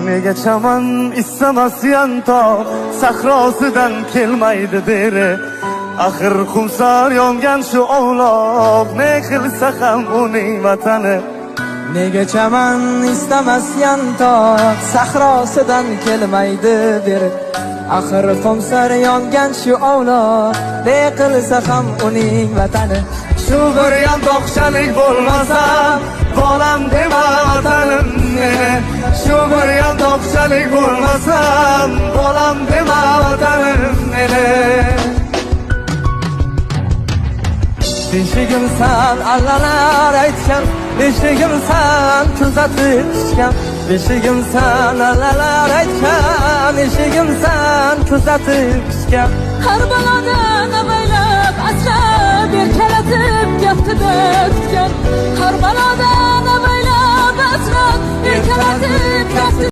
Nega chaman istamasyan tog' sahrosidan kelmaydi beri. Axir qumsar yongan shu ovloq, ne qilsa ham uning vatani. Nega chaman istamasyan tog' sahrosidan kelmaydi beri. Axir qumsar yongan shu ovloq, ne qilsa ham uning vatani. Shu bir yantoqchalik bo'lmasa, bolam dema vatanim meni. Shu bir yantoqchalik bo'lmasa, bolam dema vatanim meni. Beshigimsan allalar aytgan, beshigimsan kuzatib tushgan. Beshigimsan allalar aytgan, beshigimsan kuzatib tushgan. Har balodan avaylab asrab erkalatib gaftida tutgan. Har balodan avaylab asrab erkalatib gaftida